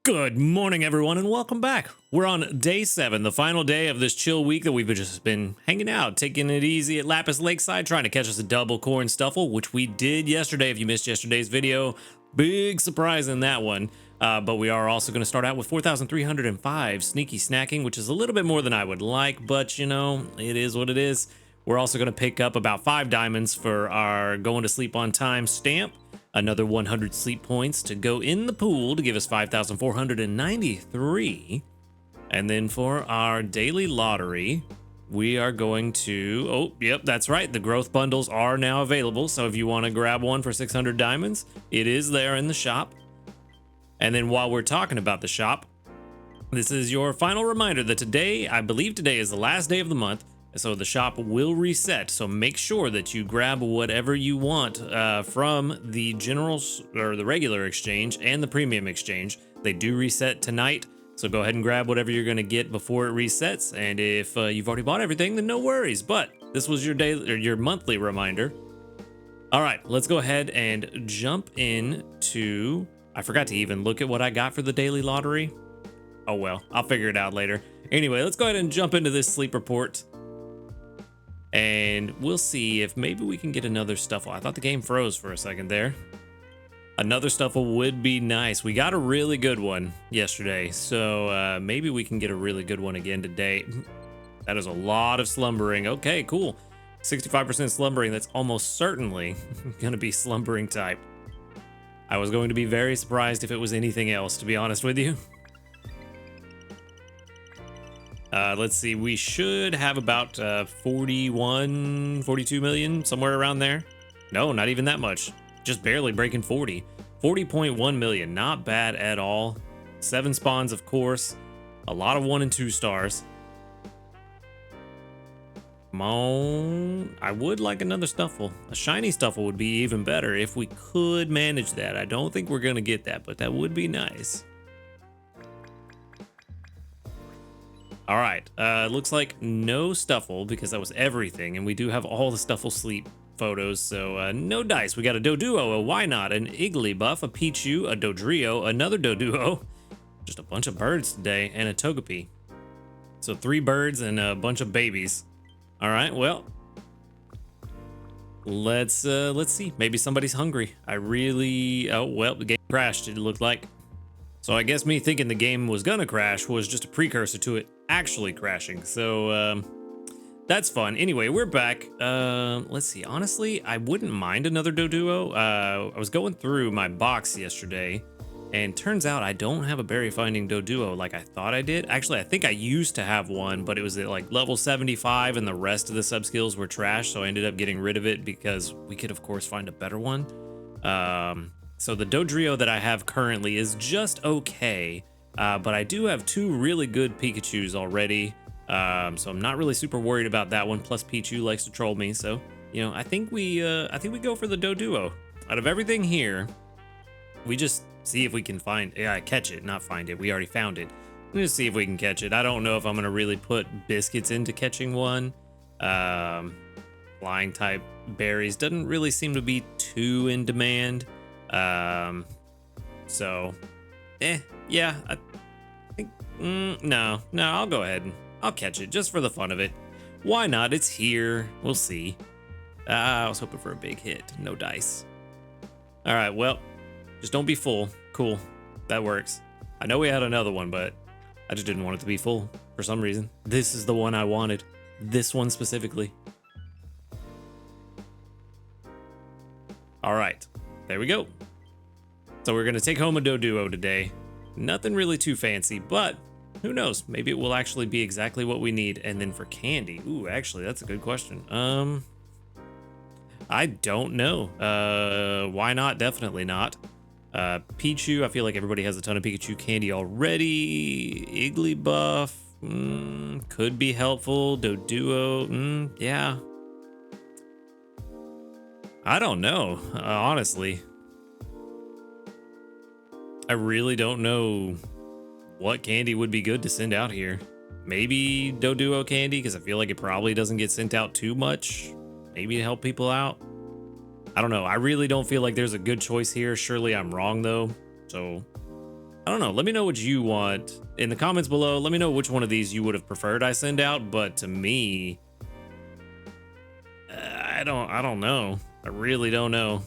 Good morning, everyone, and welcome back. We're on day 7, the final day of this chill week that we've just been hanging out, taking it easy at Lapis Lakeside, trying to catch us a double corn stuffle, which we did yesterday. If you missed yesterday's video, big surprise in that one. But we are also going to start out with 4,305 sneaky snacking, which is a little bit more than I would like, but you know, it is what it is. We're also going to pick up about 5 diamonds for our going to sleep on time stamp. Another 100 sleep points to go in the pool to give us 5,493. And then for our daily lottery, we are going to, oh, yep, that's right. The growth bundles are now available. So if you want to grab one for 600 diamonds, it is there in the shop. And then while we're talking about the shop, this is your final reminder that today, I believe today is the last day of the month. So the shop will reset, so make sure that you grab whatever you want from the general or the regular exchange and the premium exchange. They do reset tonight, so go ahead and grab whatever you're going to get before it resets. And if you've already bought everything, then no worries. But this was your daily or your monthly reminder. All right, let's go ahead and jump into. I forgot to even look at what I got for the daily lottery. Oh well, I'll figure it out later. Anyway, let's go ahead and jump into this sleep report. And we'll see if maybe we can get another Stuffle. I thought the game froze for a second there. Another Stuffle would be nice. We got a really good one yesterday, so maybe we can get a really good one again today. That is a lot of slumbering. Okay, cool. 65% slumbering. That's almost certainly going to be slumbering type. I was going to be very surprised if it was anything else, to be honest with you. Let's see, we should have about 41, 42 million, somewhere around there. No, not even that much. Just barely breaking 40. 40.1 million, not bad at all. 7 spawns, of course. A lot of 1 and 2 stars. Come on. I would like another Stuffle. A shiny Stuffle would be even better if we could manage that. I don't think we're going to get that, but that would be nice. All right, looks like no Stuffle because that was everything, and we do have all the Stuffle sleep photos, so no dice. We got a Doduo, a Why Not, an Igglybuff, a Pichu, a Dodrio, another Doduo, just a bunch of birds today, and a Togepi. So 3 birds and a bunch of babies. All right, well, let's see. Maybe somebody's hungry. Oh well, the game crashed. It looked like. So I guess me thinking the game was gonna crash was just a precursor to it actually crashing. So that's fun. Anyway, we're back. Let's see. Honestly, I wouldn't mind another Doduo. I was going through my box yesterday, and turns out I don't have a berry finding Doduo like I thought I did. Actually, I think I used to have one, but it was at like level 75, and the rest of the sub skills were trash. So I ended up getting rid of it because we could, of course, find a better one. So the Dodrio that I have currently is just okay, but I do have 2 really good Pikachus already, so I'm not really super worried about that one. Plus Pichu likes to troll me, so you know I think we go for the Doduo. Out of everything here, we just see if we can catch it, not find it. We already found it. Let's see if we can catch it. I don't know if I'm gonna really put biscuits into catching one. Flying type berries doesn't really seem to be too in demand. So, yeah, I think, no, I'll go ahead and I'll catch it just for the fun of it. Why not? It's here. We'll see. I was hoping for a big hit. No dice. All right, well, just don't be full. Cool. That works. I know we had another one, but I just didn't want it to be full for some reason. This is the one I wanted. This one specifically. All right. There we go. So we're going to take home a Doduo today. Nothing really too fancy, but who knows? Maybe it will actually be exactly what we need. And then for candy, ooh, actually, that's a good question. I don't know. Why not? Definitely not. Pichu, I feel like everybody has a ton of Pikachu candy already. Igglybuff, could be helpful. Doduo, yeah. I don't know, honestly. I really don't know what candy would be good to send out here. Maybe Doduo candy, because I feel like it probably doesn't get sent out too much. Maybe to help people out. I don't know. I really don't feel like there's a good choice here. Surely I'm wrong, though. So I don't know. Let me know what you want in the comments below. Let me know which one of these you would have preferred I send out. But to me, I don't know. I really don't know.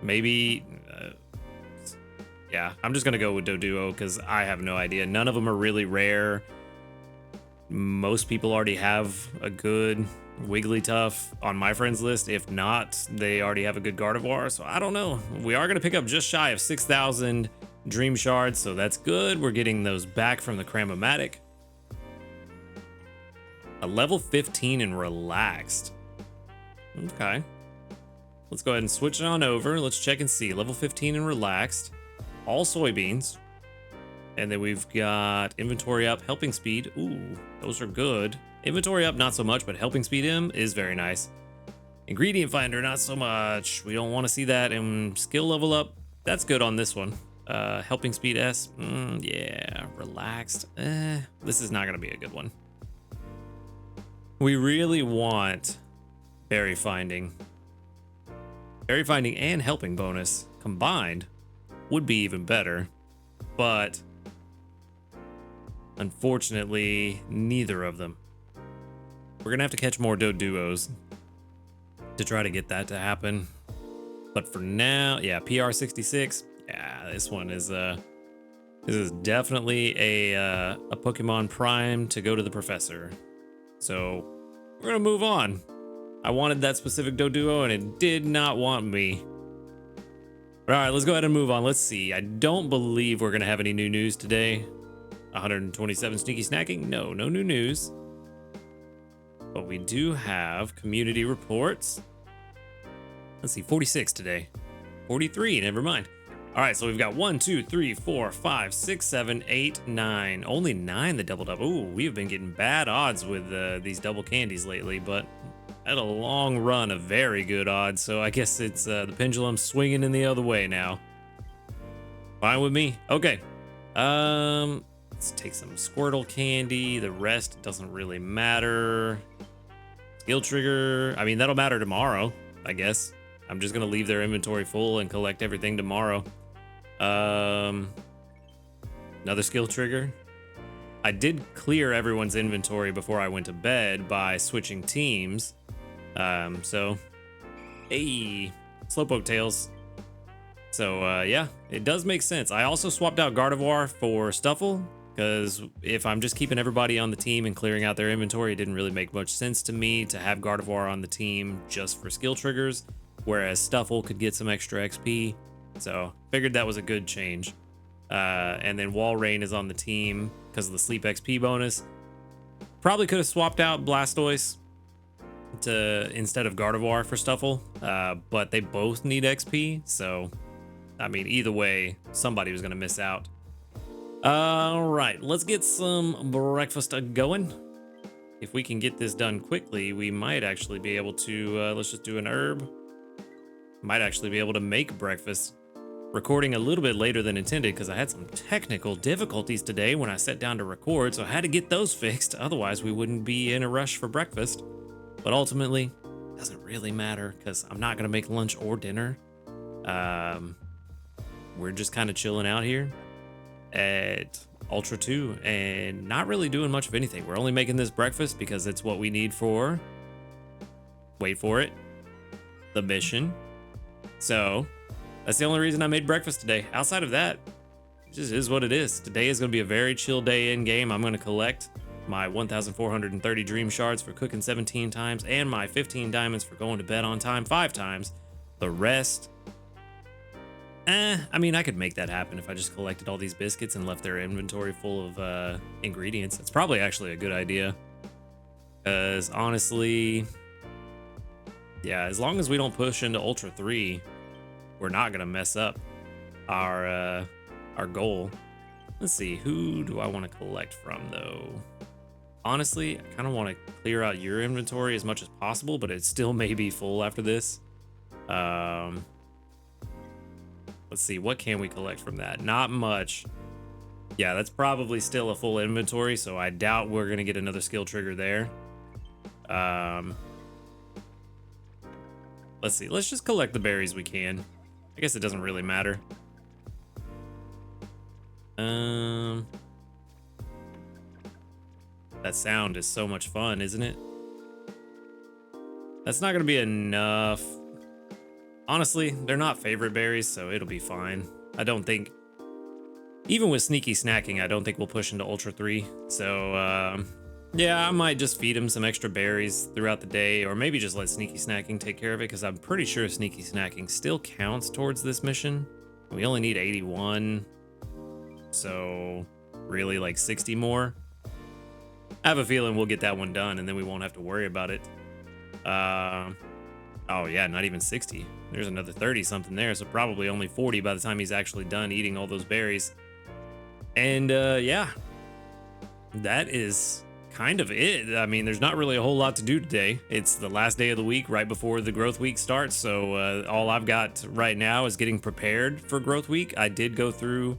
Maybe, yeah, I'm just gonna go with Doduo because I have no idea. None of them are really rare. Most people already have a good Wigglytuff on my friends list. If not, they already have a good Gardevoir. So I don't know. We are gonna pick up just shy of 6,000 Dream Shards, so that's good. We're getting those back from the Cramomatic. A level 15 and relaxed. Okay. Let's go ahead and switch it on over. Let's check and see. Level 15 and relaxed. All soybeans. And then we've got inventory up, helping speed. Ooh, those are good. Inventory up, not so much, but helping speed him is very nice. Ingredient finder, not so much. We don't want to see that. And skill level up, that's good on this one. Helping speed S, yeah, relaxed. This is not going to be a good one. We really want berry finding. Berry finding and helping bonus combined would be even better, but unfortunately, neither of them. We're gonna have to catch more Doduos to try to get that to happen. But for now, yeah, PR 66. Yeah, this one is this is definitely a Pokemon Prime to go to the professor. So we're gonna move on. I wanted that specific Doduo and it did not want me. All right, let's go ahead and move on. Let's see. I don't believe we're gonna have any new news today. 127 sneaky snacking. No new news. But we do have community reports. Let's see, 46 today. 43, never mind. All right, so we've got 1, 2, 3, 4, 5, 6, 7, 8, 9. Only 9 that doubled up. Ooh, we've been getting bad odds with these double candies lately, but had a long run of very good odds. So I guess it's the pendulum swinging in the other way now. Fine with me. Okay. Let's take some Squirtle candy. The rest doesn't really matter. Skill trigger. I mean, that'll matter tomorrow, I guess. I'm just gonna leave their inventory full and collect everything tomorrow. Another skill trigger. I did clear everyone's inventory before I went to bed by switching teams. So, hey, Slowpoke Tails. So, yeah, it does make sense. I also swapped out Gardevoir for Stuffle, because if I'm just keeping everybody on the team and clearing out their inventory, it didn't really make much sense to me to have Gardevoir on the team just for skill triggers, whereas Stuffle could get some extra XP. So, figured that was a good change. And then Walrein is on the team because of the sleep XP bonus. Probably could have swapped out Blastoise instead of Gardevoir for Stuffle, but they both need XP, so I mean, either way, somebody was gonna miss out. All right, let's get some breakfast going. If we can get this done quickly, we might actually be able to, let's just do an herb. Might actually be able to make breakfast. Recording a little bit later than intended because I had some technical difficulties today when I sat down to record, so I had to get those fixed. Otherwise, we wouldn't be in a rush for breakfast. But ultimately, it doesn't really matter because I'm not gonna make lunch or dinner. We're just kind of chilling out here at Ultra 2 and not really doing much of anything. We're only making this breakfast because it's what we need for, wait for it, the mission. So that's the only reason I made breakfast today. Outside of that, it just is what it is. Today is going to be a very chill day in game. I'm going to collect my 1,430 Dream Shards for cooking 17 times and my 15 diamonds for going to bed on time 5 times. The rest, I mean, I could make that happen if I just collected all these biscuits and left their inventory full of ingredients. It's probably actually a good idea. Because honestly, yeah, as long as we don't push into Ultra 3, we're not gonna mess up our goal. Let's see, who do I want to collect from though? Honestly, I kind of want to clear out your inventory as much as possible, but it still may be full after this. Let's see, what can we collect from that? Not much. Yeah, that's probably still a full inventory, so I doubt we're gonna get another skill trigger there. Let's see, let's just collect the berries we can. I guess it doesn't really matter. That sound is so much fun, isn't it? That's not gonna be enough. Honestly, they're not favorite berries, so it'll be fine. I don't think, even with sneaky snacking, I don't think we'll push into Ultra 3. So, yeah, I might just feed him some extra berries throughout the day, or maybe just let sneaky snacking take care of it, because I'm pretty sure sneaky snacking still counts towards this mission. We only need 81, so really like 60 more. I have a feeling we'll get that one done, and then we won't have to worry about it. Oh yeah, not even 60. There's another 30 something there, so probably only 40 by the time he's actually done eating all those berries. And yeah, that is kind of it. I mean, there's not really a whole lot to do today. It's the last day of the week right before the growth week starts, so all I've got right now is getting prepared for growth week. I did go through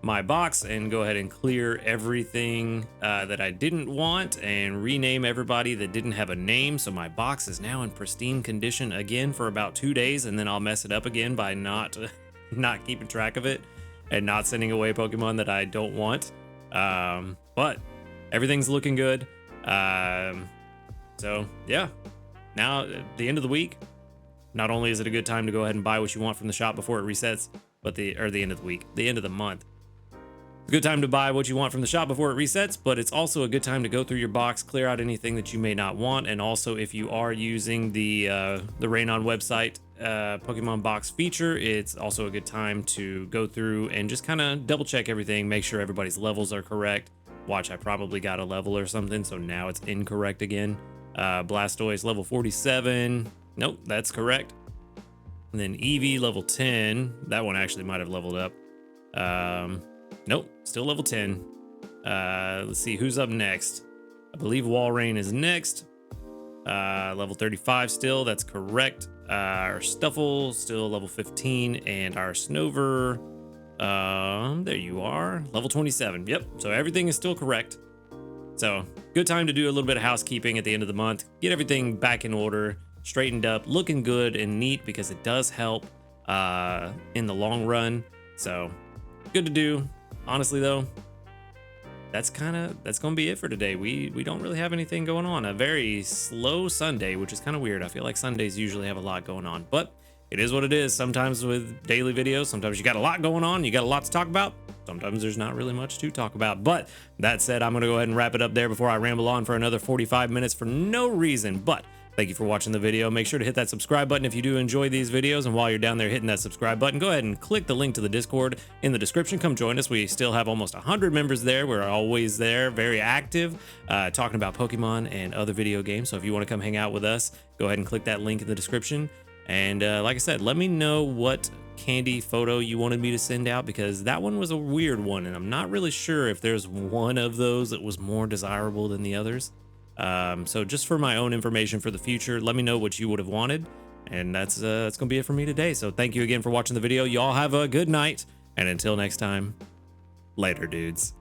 my box and go ahead and clear everything that I didn't want and rename everybody that didn't have a name, so my box is now in pristine condition again for about 2 days, and then I'll mess it up again by not keeping track of it and not sending away Pokemon that I don't want. But everything's looking good. So yeah, now at the end of the week, not only is it a good time to go ahead and buy what you want from the shop before it resets, but the end of the week, the end of the month. It's a good time to buy what you want from the shop before it resets, but it's also a good time to go through your box, clear out anything that you may not want, and also if you are using the Rainon website Pokemon box feature, it's also a good time to go through and just kind of double check everything, make sure everybody's levels are correct. Watch, I probably got a level or something, so now it's incorrect again. Blastoise level 47. Nope, that's correct. And then Eevee level 10. That one actually might have leveled up. Nope, still level 10. Let's see who's up next. I believe Walrein is next. Level 35 still, that's correct. Our Stuffle still level 15, and our Snover, there you are, level 27. Yep, so everything is still correct. So good time to do a little bit of housekeeping at the end of the month, get everything back in order, straightened up, looking good and neat, because it does help in the long run. So good to do. Honestly though, that's gonna be it for today. We don't really have anything going on. A very slow Sunday, which is kind of weird. I feel like Sundays usually have a lot going on, but it is what it is. Sometimes with daily videos, sometimes you got a lot going on, you got a lot to talk about. Sometimes there's not really much to talk about. But that said, I'm gonna go ahead and wrap it up there before I ramble on for another 45 minutes for no reason. But thank you for watching the video. Make sure to hit that subscribe button if you do enjoy these videos. And while you're down there hitting that subscribe button, go ahead and click the link to the Discord in the description. Come join us. We still have almost 100 members there. We're always there, very active, talking about Pokemon and other video games. So if you want to come hang out with us, go ahead and click that link in the description. And like I said, let me know what candy photo you wanted me to send out, because that one was a weird one. And I'm not really sure if there's one of those that was more desirable than the others. So just for my own information for the future, let me know what you would have wanted. And that's gonna be it for me today. So thank you again for watching the video. Y'all have a good night, and until next time, later dudes.